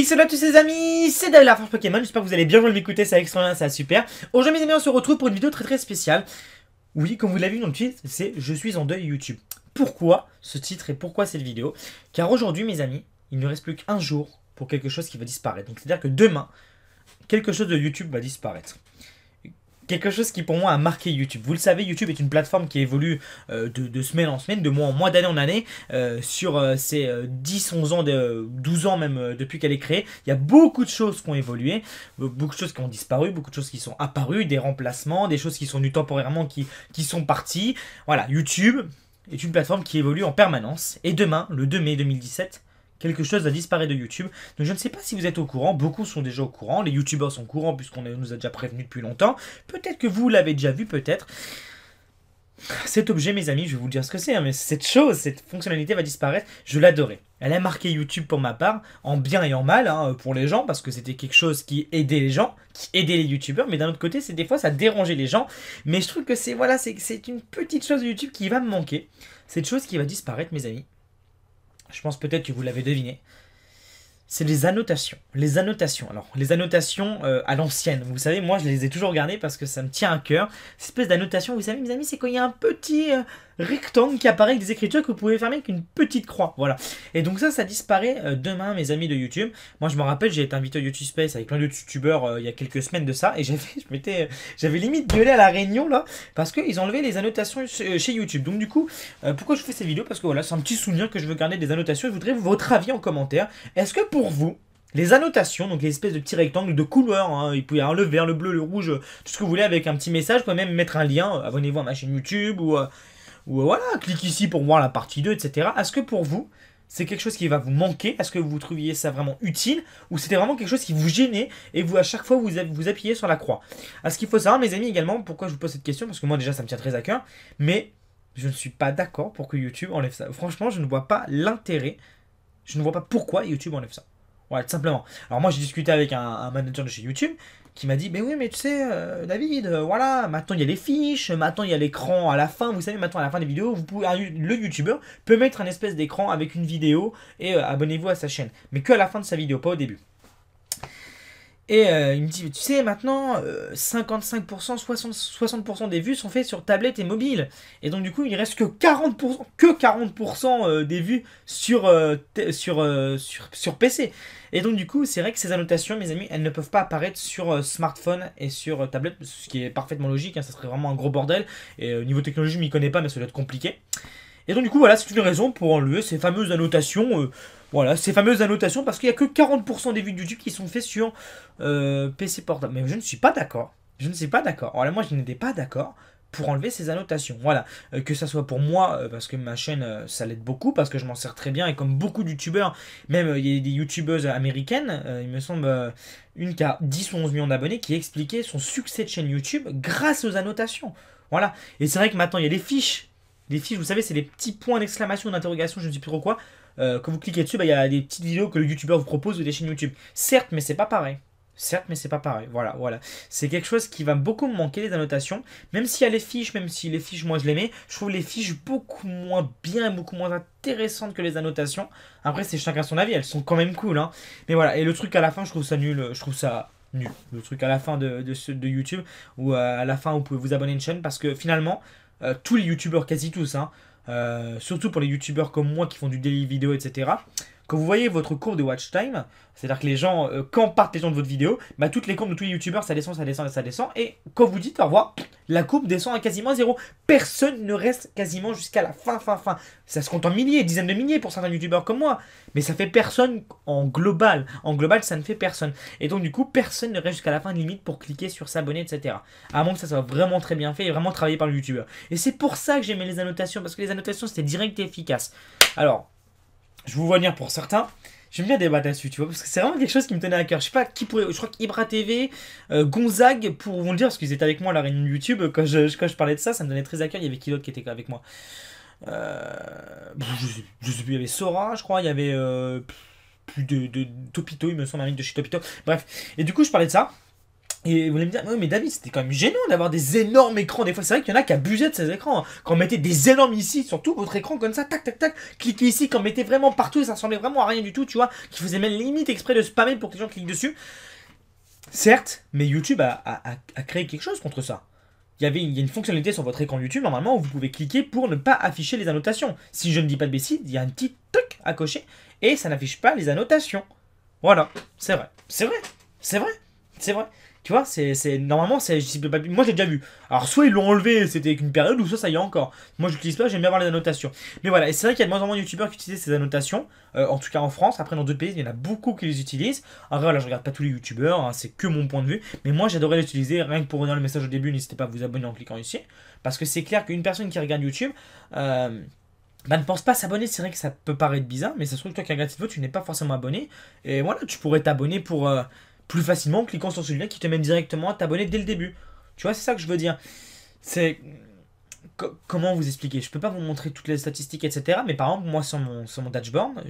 Salut à tous les amis, c'est David la Force Pokémon, j'espère que vous allez bien, je vais m'écouter, ça extra bien, ça super. Aujourd'hui mes amis, on se retrouve pour une vidéo très spéciale. Oui, comme vous l'avez vu dans le titre, c'est Je suis en deuil YouTube. Pourquoi ce titre et pourquoi cette vidéo? Car aujourd'hui mes amis, il ne reste plus qu'un jour pour quelque chose qui va disparaître. Donc c'est-à-dire que demain, quelque chose de YouTube va disparaître. Quelque chose qui pour moi a marqué YouTube. Vous le savez, YouTube est une plateforme qui évolue de semaine en semaine, de mois en mois, d'année en année, sur ces 10, 11 ans, 12 ans même depuis qu'elle est créée. Il y a beaucoup de choses qui ont évolué, beaucoup de choses qui ont disparu, beaucoup de choses qui sont apparues, des remplacements, des choses qui sont venues temporairement, qui sont parties. Voilà, YouTube est une plateforme qui évolue en permanence. Et demain, le 2 mai 2017, quelque chose va disparaître de YouTube. Donc je ne sais pas si vous êtes au courant, beaucoup sont déjà au courant, les youtubeurs sont au courant puisqu'on nous a déjà prévenu depuis longtemps. Peut-être que vous l'avez déjà vu, peut-être. Cet objet, mes amis, je vais vous dire ce que c'est, hein, mais cette chose, cette fonctionnalité va disparaître. Je l'adorais. Elle a marqué YouTube pour ma part, en bien et en mal, hein, pour les gens, parce que c'était quelque chose qui aidait les gens, qui aidait les youtubeurs, mais d'un autre côté, c'est des fois ça dérangeait les gens. Mais je trouve que c'est voilà, c'est une petite chose de YouTube qui va me manquer. Cette chose qui va disparaître, mes amis. Je pense peut-être que vous l'avez deviné. C'est les annotations. Les annotations. Alors, les annotations à l'ancienne. Vous savez, moi, je les ai toujours regardées parce que ça me tient à cœur. Cette espèce d'annotation, vous savez, mes amis, c'est quand il y a un petit rectangle qui apparaît avec des écritures que vous pouvez fermer avec une petite croix. Voilà. Et donc ça disparaît demain, mes amis de YouTube. Moi, je me rappelle, j'ai été invité au YouTube Space avec plein d'autres youtubeurs il y a quelques semaines de ça. Et j'avais limite gueulé à la réunion, là, parce qu'ils ont enlevé les annotations chez YouTube. Donc du coup, pourquoi je fais cette vidéo? Parce que voilà, c'est un petit souvenir que je veux garder des annotations. Je voudrais votre avis en commentaire. Est-ce que pour vous, les annotations, donc les espèces de petits rectangles de couleurs, hein, il peut y avoir le vert, le bleu, le rouge, tout ce que vous voulez avec un petit message, vous pouvez même mettre un lien, abonnez-vous à ma chaîne YouTube, ou voilà, clique ici pour voir la partie 2, etc. Est-ce que pour vous, c'est quelque chose qui va vous manquer? Est-ce que vous trouviez ça vraiment utile? Ou c'était vraiment quelque chose qui vous gênait et vous, à chaque fois, vous appuyez sur la croix? Ce qu'il faut savoir, mes amis, également, pourquoi je vous pose cette question, parce que moi déjà, ça me tient très à cœur, mais je ne suis pas d'accord pour que YouTube enlève ça. Franchement, je ne vois pas l'intérêt, je ne vois pas pourquoi YouTube enlève ça. Voilà, tout simplement. Alors moi, j'ai discuté avec un manager de chez YouTube qui m'a dit, ben oui, mais tu sais, David, voilà, maintenant il y a les fiches, maintenant il y a l'écran à la fin, vous savez, maintenant à la fin des vidéos, le youtubeur peut mettre un espèce d'écran avec une vidéo et abonnez-vous à sa chaîne. Mais que à la fin de sa vidéo, pas au début. Et il me dit, tu sais, maintenant, 55%, 60% des vues sont faites sur tablette et mobile. Et donc, du coup, il ne reste que 40% des vues sur PC. Et donc, du coup, c'est vrai que ces annotations, mes amis, elles ne peuvent pas apparaître sur smartphone et sur tablette, ce qui est parfaitement logique, hein, ça serait vraiment un gros bordel. Et au niveau technologie, je ne m'y connais pas, mais ça doit être compliqué. Et donc, du coup, voilà, c'est une raison pour enlever ces fameuses annotations. Voilà, ces fameuses annotations, parce qu'il n'y a que 40% des vues de YouTube qui sont faites sur PC portable. Mais je ne suis pas d'accord. Je ne suis pas d'accord. Voilà, moi, je n'étais pas d'accord pour enlever ces annotations. Voilà, que ça soit pour moi, parce que ma chaîne, ça l'aide beaucoup, parce que je m'en sers très bien, et comme beaucoup de youtubeurs, même il y a des youtubeuses américaines, il me semble, une qui a 10 ou 11 millions d'abonnés, qui expliquait son succès de chaîne YouTube grâce aux annotations. Voilà, et c'est vrai que maintenant, il y a des fiches. Les fiches, vous savez, c'est les petits points d'exclamation, d'interrogation, je ne sais plus trop quoi. Quand vous cliquez dessus, il y a des petites vidéos que le youtubeur vous propose ou des chaînes YouTube. Certes, mais c'est pas pareil. Certes, mais c'est pas pareil. Voilà, voilà. C'est quelque chose qui va beaucoup me manquer, les annotations. Même s'il y a les fiches, même si les fiches, moi je les mets, je trouve les fiches beaucoup moins bien, beaucoup moins intéressantes que les annotations. Après, c'est chacun son avis, elles sont quand même cool, hein. Mais voilà, et le truc à la fin, je trouve ça nul. Je trouve ça nul. Le truc à la fin de YouTube, ou à la fin, vous pouvez vous abonner à une chaîne, parce que finalement, tous les youtubeurs, quasi tous, hein, surtout pour les youtubeurs comme moi qui font du daily vidéo, etc. Quand vous voyez votre courbe de watch time, c'est-à-dire que les gens, quand partent les gens de votre vidéo, bah, toutes les courbes de tous les youtubeurs, ça descend, ça descend, ça descend. Et quand vous dites au revoir, la courbe descend à quasiment zéro. Personne ne reste quasiment jusqu'à la fin. Ça se compte en milliers, dizaines de milliers pour certains youtubeurs comme moi. Mais ça fait personne en global. En global, ça ne fait personne. Et donc, du coup, personne ne reste jusqu'à la fin de limite pour cliquer sur s'abonner, etc. À moins que ça soit vraiment très bien fait et vraiment travaillé par le youtubeur. Et c'est pour ça que j'aimais les annotations, parce que les annotations, c'était direct et efficace. Alors, je vous vois venir pour certains. J'aime bien débattre là-dessus, tu vois, parce que c'est vraiment quelque chose qui me tenait à cœur. Je sais pas qui pourrait. Je crois qu'Ibra TV, Gonzague, pour vous le dire, parce qu'ils étaient avec moi à la réunion de YouTube. Quand je parlais de ça, ça me donnait très à cœur. Il y avait qui d'autre qui était avec moi? Je sais plus, il y avait Sora, je crois, il y avait plus de Topito, il me semble, un mec de chez Topito. Bref, et du coup, je parlais de ça. Et vous allez me dire, oui, mais David, c'était quand même gênant d'avoir des énormes écrans. Des fois, c'est vrai qu'il y en a qui abusaient de ces écrans, hein. Quand on mettait des énormes ici, sur tout votre écran, comme ça, tac, tac, tac, cliquez ici, quand on mettait vraiment partout, et ça ressemblait vraiment à rien du tout, tu vois, qui faisait même limite exprès de spammer pour que les gens cliquent dessus. Certes, mais YouTube a créé quelque chose contre ça. Il y a une fonctionnalité sur votre écran YouTube, normalement, où vous pouvez cliquer pour ne pas afficher les annotations. Si je ne dis pas de bêtises, il y a un petit truc à cocher, et ça n'affiche pas les annotations. Voilà, c'est vrai, c'est vrai, c'est vrai, c'est vrai. Tu vois, normalement, moi j'ai déjà vu. Alors, soit ils l'ont enlevé, c'était qu'une période, ou soit ça y est encore. Moi, je l'utilise pas, j'aime bien voir les annotations. Mais voilà, et c'est vrai qu'il y a de moins en moins de youtubeurs qui utilisent ces annotations, en tout cas en France. Après, dans d'autres pays, il y en a beaucoup qui les utilisent. En vrai, là, je regarde pas tous les youtubeurs, hein, c'est que mon point de vue. Mais moi, j'adorais l'utiliser, rien que pour regarder le message au début, n'hésitez pas à vous abonner en cliquant ici. Parce que c'est clair qu'une personne qui regarde YouTube, bah, ne pense pas s'abonner. C'est vrai que ça peut paraître bizarre, mais ça se trouve que toi qui regardes cette vidéo, tu n'es pas forcément abonné. Et voilà, tu pourrais t'abonner pour plus facilement en cliquant sur celui-là qui te mène directement à t'abonner dès le début. Tu vois, c'est ça que je veux dire. C'est. Comment vous expliquer? Je peux pas vous montrer toutes les statistiques, etc. Mais par exemple, moi sur mon dashboard,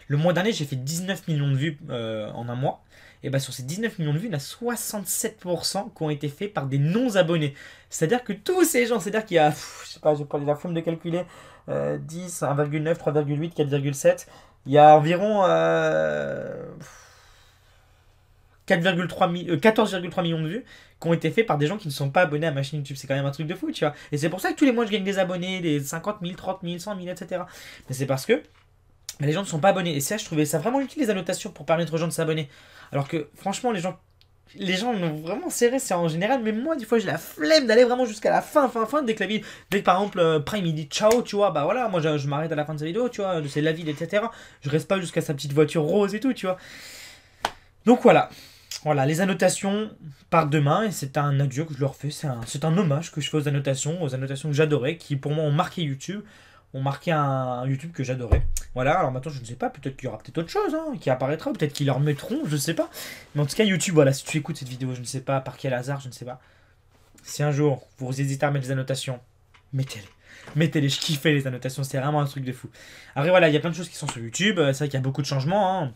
le mois dernier, j'ai fait 19 millions de vues en un mois. Et bah sur ces 19 millions de vues, il y en a 67% qui ont été faits par des non-abonnés. C'est-à-dire que tous ces gens, c'est-à-dire qu'il y a, je sais pas, j'ai pas la flemme de calculer, 10, 1,9, 3,8, 4,7. Il y a environ 14,3 millions de vues qui ont été faits par des gens qui ne sont pas abonnés à ma chaîne YouTube. C'est quand même un truc de fou, tu vois. Et c'est pour ça que tous les mois je gagne des abonnés, des 50 000, 30 000, 100 000, etc. Mais c'est parce que les gens ne sont pas abonnés. Et ça, je trouvais ça vraiment utile, les annotations, pour permettre aux gens de s'abonner. Alors que franchement, les gens m'ont vraiment serré, c'est en général. Mais moi, des fois, j'ai la flemme d'aller vraiment jusqu'à la fin. Dès que dès que par exemple Prime il dit ciao, tu vois, bah voilà, moi je m'arrête à la fin de sa vidéo, tu vois, c'est la ville, etc. Je reste pas jusqu'à sa petite voiture rose et tout, tu vois. Donc voilà. Voilà, les annotations partent demain et c'est un adieu que je leur fais. C'est un hommage que je fais aux annotations que j'adorais, qui pour moi ont marqué YouTube, ont marqué un YouTube que j'adorais. Voilà, alors maintenant je ne sais pas, peut-être qu'il y aura peut-être autre chose qui apparaîtra, peut-être qu'ils leur mettront, je sais pas. Mais en tout cas, YouTube, voilà, si tu écoutes cette vidéo, je ne sais pas par quel hasard, je ne sais pas. Si un jour vous hésitez à mettre des annotations, mettez-les. Mettez-les, je kiffais les annotations, c'est vraiment un truc de fou. Après voilà, il y a plein de choses qui sont sur YouTube, c'est vrai qu'il y a beaucoup de changements, hein.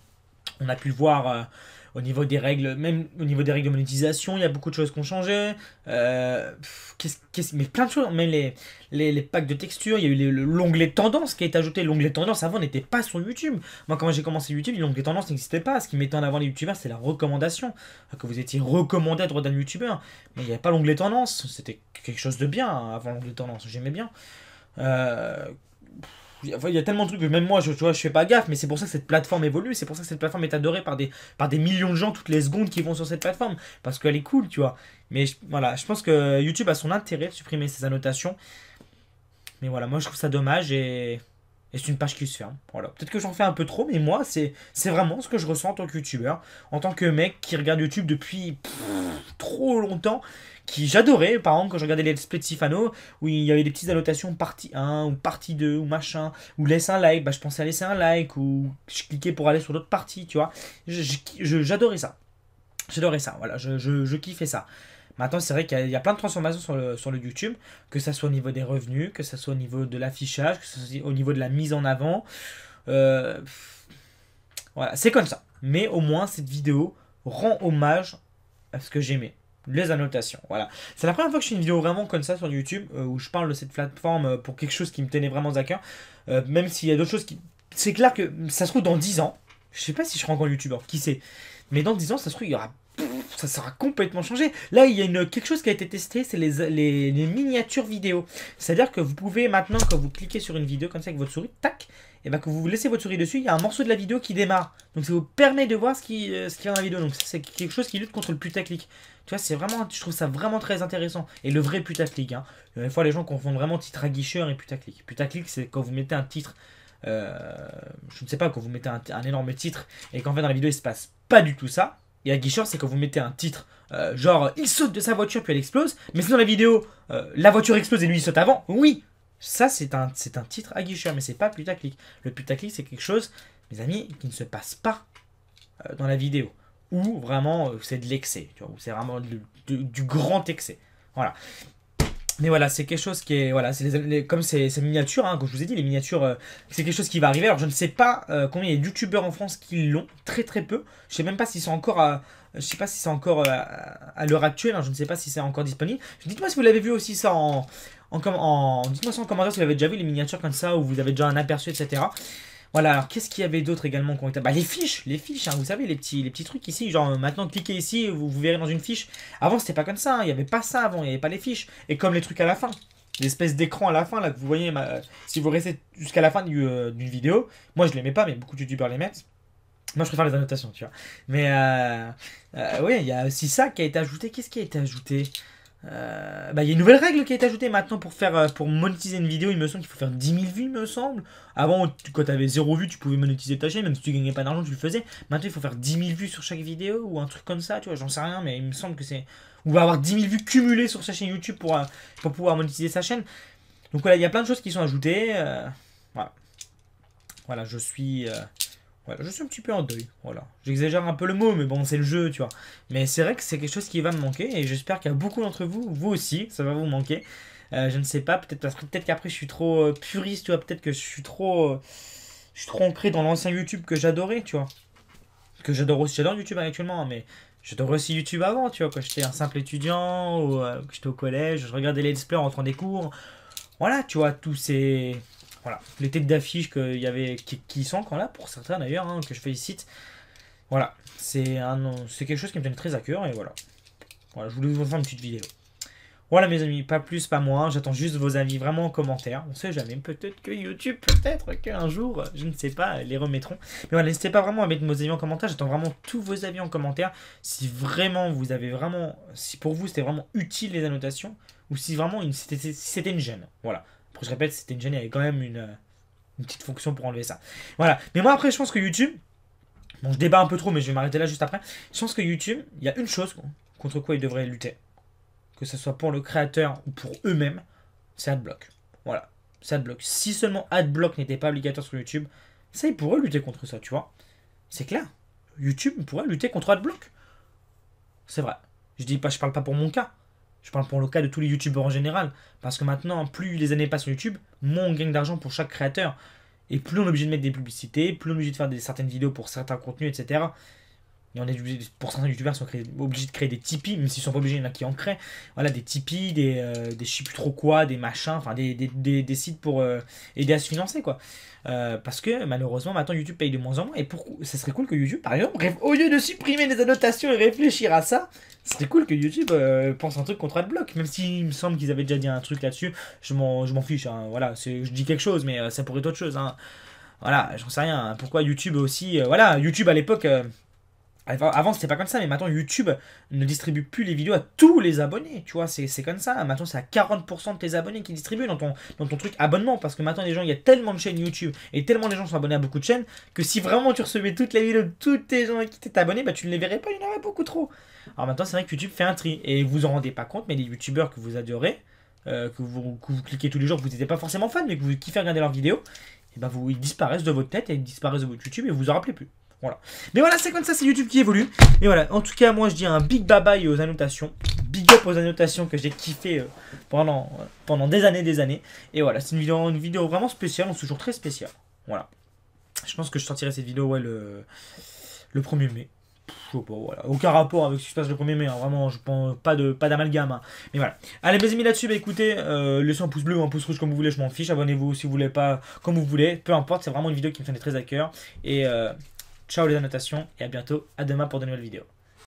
On a pu le voir au niveau des règles, même au niveau des règles de monétisation, il y a beaucoup de choses qui ont changé. Mais plein de choses, même les packs de textures, il y a eu l'onglet tendance qui a été ajouté. L'onglet tendance avant n'était pas sur YouTube. Moi, quand j'ai commencé YouTube, l'onglet tendance n'existait pas. Ce qui mettait en avant les youtubeurs, c'est la recommandation. Que vous étiez recommandé à droite d'un youtubeur. Mais il n'y avait pas l'onglet tendance. C'était quelque chose de bien avant l'onglet tendance. J'aimais bien. Euh, il y a tellement de trucs que même moi, tu vois, je fais pas gaffe, mais c'est pour ça que cette plateforme évolue, c'est pour ça que cette plateforme est adorée par des millions de gens toutes les secondes qui vont sur cette plateforme, parce qu'elle est cool, tu vois. Mais voilà, je pense que YouTube a son intérêt de supprimer ces annotations, mais voilà, moi je trouve ça dommage et c'est une page qui se ferme. Voilà, peut-être que j'en fais un peu trop, mais moi, c'est vraiment ce que je ressens en tant que youtubeur, en tant que mec qui regarde YouTube depuis trop longtemps, qui j'adorais, par exemple, quand je regardais les let's play de Sifano, où il y avait des petites annotations partie 1 ou partie 2 ou machin, ou laisse un like, bah je pensais à laisser un like, ou je cliquais pour aller sur d'autres parties, tu vois. J'adorais ça. J'adorais ça, voilà, je kiffais ça. Maintenant, c'est vrai qu'il y a plein de transformations sur le YouTube, que ça soit au niveau des revenus, que ça soit au niveau de l'affichage, que ça soit au niveau de la mise en avant. Euh, voilà, c'est comme ça. Mais au moins, cette vidéo rend hommage à ce que j'aimais. Les annotations, voilà. C'est la première fois que je fais une vidéo vraiment comme ça sur YouTube, où je parle de cette plateforme pour quelque chose qui me tenait vraiment à cœur. Même s'il y a d'autres choses qui... C'est clair que ça se trouve dans 10 ans, je sais pas si je serai encore youtubeur, qui sait. Mais dans 10 ans, ça se trouve, ça sera complètement changé. Là, il y a quelque chose qui a été testé, c'est les miniatures vidéo. C'est-à-dire que vous pouvez maintenant, quand vous cliquez sur une vidéo comme ça avec votre souris, tac, et ben que vous laissez votre souris dessus, il y a un morceau de la vidéo qui démarre. Donc ça vous permet de voir ce qu'il y a dans la vidéo. Donc c'est quelque chose qui lutte contre le putaclic. Tu vois, je trouve ça vraiment très intéressant. Et le vrai putaclic, hein. Des fois, les gens confondent vraiment titre aguicheur et putaclic. Putaclic, c'est quand vous mettez un titre, je ne sais pas, quand vous mettez un énorme titre et qu'en fait dans la vidéo il se passe pas du tout ça. Et aguicheur, c'est quand vous mettez un titre, genre il saute de sa voiture puis elle explose, mais sinon la vidéo, la voiture explose et lui il saute avant. Oui, ça c'est un titre aguicheur, mais c'est pas putaclic. Le putaclic, c'est quelque chose, mes amis, qui ne se passe pas dans la vidéo. Ou vraiment c'est de l'excès, tu vois, ou c'est vraiment du grand excès. Voilà. Mais voilà, c'est quelque chose qui est. Voilà, c'est comme c'est miniatures, hein, comme je vous ai dit, les miniatures, c'est quelque chose qui va arriver. Alors je ne sais pas combien il y a de youtubeurs en France qui l'ont, très très peu. Je sais même pas si c'est encore à. Je sais pas si c'est encore à l'heure actuelle, hein, je ne sais pas si c'est encore disponible. Dites-moi si vous l'avez vu aussi ça dites-moi ça en commentaire si vous avez déjà vu les miniatures comme ça, ou vous avez déjà un aperçu, etc. Voilà, alors qu'est-ce qu'il y avait d'autre également qui ont été... Bah les fiches, hein, vous savez, les petits trucs ici, genre maintenant cliquez ici, vous verrez dans une fiche. Avant c'était pas comme ça, hein, il n'y avait pas ça avant, il n'y avait pas les fiches. Et comme les trucs à la fin, l'espèce d'écran à la fin, là que vous voyez, si vous restez jusqu'à la fin d'une vidéo, moi je l'aimais pas, mais beaucoup de youtubeurs les mettent. Moi je préfère les annotations, tu vois. Mais oui, il y a aussi ça qui a été ajouté. Qu'est-ce qui a été ajouté? Bah, il y a une nouvelle règle qui a été ajoutée maintenant pour monétiser une vidéo. Il me semble qu'il faut faire 10 000 vues, il me semble. Avant, quand tu avais 0 vues, tu pouvais monétiser ta chaîne, même si tu gagnais pas d'argent, tu le faisais. Maintenant, il faut faire 10 000 vues sur chaque vidéo ou un truc comme ça, tu vois. J'en sais rien, mais il me semble que c'est. On va avoir 10 000 vues cumulées sur sa chaîne YouTube pour pouvoir monétiser sa chaîne. Donc voilà, il y a plein de choses qui sont ajoutées. Voilà. Voilà, voilà, je suis un petit peu en deuil, voilà. J'exagère un peu le mot, mais bon, c'est le jeu, tu vois. Mais c'est vrai que c'est quelque chose qui va me manquer, et j'espère qu'il y a beaucoup d'entre vous, vous aussi, ça va vous manquer. Je ne sais pas, peut-être qu'après je suis trop puriste, tu vois, peut-être que je suis trop ancré dans l'ancien YouTube que j'adorais, tu vois. Que j'adore aussi, j'adore YouTube actuellement, hein, mais j'adorais aussi YouTube avant, tu vois, quand j'étais un simple étudiant, ou que j'étais au collège, je regardais les let's play en rentrant des cours. Voilà, tu vois, tous ces... Voilà, les têtes d'affiche qu'il y avait, qui sont encore là, pour certains d'ailleurs, hein, que je félicite. Voilà, c'est quelque chose qui me tient très à cœur, et voilà. Voilà, je voulais vous faire une petite vidéo. Voilà mes amis, pas plus, pas moins, j'attends juste vos avis vraiment en commentaire. On sait jamais, peut-être que YouTube, peut-être qu'un jour, je ne sais pas, les remettront. Mais voilà, n'hésitez pas vraiment à mettre vos avis en commentaire, j'attends vraiment tous vos avis en commentaire. Si vraiment vous avez vraiment, si pour vous c'était vraiment utile les annotations, ou si vraiment c'était une gêne. Voilà. Après je répète, c'était une gêne, il y avait quand même une petite fonction pour enlever ça. Voilà. Mais moi après je pense que YouTube, bon je débat un peu trop mais je vais m'arrêter là juste après. Je pense que YouTube, il y a une chose contre quoi ils devraient lutter. Que ce soit pour le créateur ou pour eux-mêmes, c'est Adblock. Voilà, c'est Adblock. Si seulement Adblock n'était pas obligatoire sur YouTube, ça, ils pourraient lutter contre ça, tu vois. C'est clair. YouTube pourrait lutter contre Adblock. C'est vrai. Je parle pas pour mon cas. Je parle pour le cas de tous les YouTubeurs en général. Parce que maintenant, plus les années passent sur YouTube, moins on gagne d'argent pour chaque créateur. Et plus on est obligé de mettre des publicités, plus on est obligé de faire certaines vidéos pour certains contenus, etc. Et on est obligé, pour certains youtubeurs, sont obligés de créer des Tipeee, même s'ils sont pas obligés, il y en a qui en créent. Voilà, des Tipeee, des je sais plus trop quoi, des machins, enfin des sites pour aider à se financer, quoi. Parce que malheureusement, maintenant YouTube paye de moins en moins. Et ça serait cool que YouTube, par exemple, au lieu de supprimer les annotations et réfléchir à ça, ce serait cool que YouTube pense un truc contre Adblock. Même s'il me semble qu'ils avaient déjà dit un truc là-dessus, je m'en fiche. Hein. Voilà, je dis quelque chose, mais ça pourrait être autre chose. Hein. Voilà, j'en sais rien. Pourquoi YouTube aussi. Voilà, YouTube à l'époque. Avant c'était pas comme ça, mais maintenant YouTube ne distribue plus les vidéos à tous les abonnés, tu vois, c'est comme ça. Maintenant c'est à 40% de tes abonnés qui distribuent dans ton truc abonnement, parce que maintenant les gens, il y a tellement de chaînes YouTube et tellement les gens sont abonnés à beaucoup de chaînes que si vraiment tu recevais toutes les vidéos de tous tes gens qui étaient abonnés, bah tu ne les verrais pas, il y en aurait beaucoup trop. Alors maintenant c'est vrai que YouTube fait un tri et vous en rendez pas compte, mais les youtubeurs que vous adorez, que vous cliquez tous les jours, que vous n'étiez pas forcément fan, mais que vous kiffez regarder leurs vidéos, et ben ils disparaissent de votre tête et ils disparaissent de votre YouTube et vous vous en rappelez plus. Voilà. Mais voilà, c'est comme ça, c'est YouTube qui évolue. Et voilà, en tout cas, moi je dis un big bye bye aux annotations. Big up aux annotations que j'ai kiffé pendant des années. Et voilà, c'est une vidéo vraiment spéciale, on se toujours très spécial. Voilà. Je pense que je sortirai cette vidéo le 1er mai. Je sais pas, voilà. Aucun rapport avec ce qui se passe le 1er mai, hein. Vraiment, je pense pas d'amalgame. Hein. Mais voilà. Allez, mes amis, là-dessus, bah écoutez, laissez un pouce bleu ou un pouce rouge comme vous voulez, je m'en fiche. Abonnez-vous si vous voulez pas, comme vous voulez. Peu importe, c'est vraiment une vidéo qui me tenait très à cœur. Et ciao les annotations et à bientôt, à demain pour de nouvelles vidéos.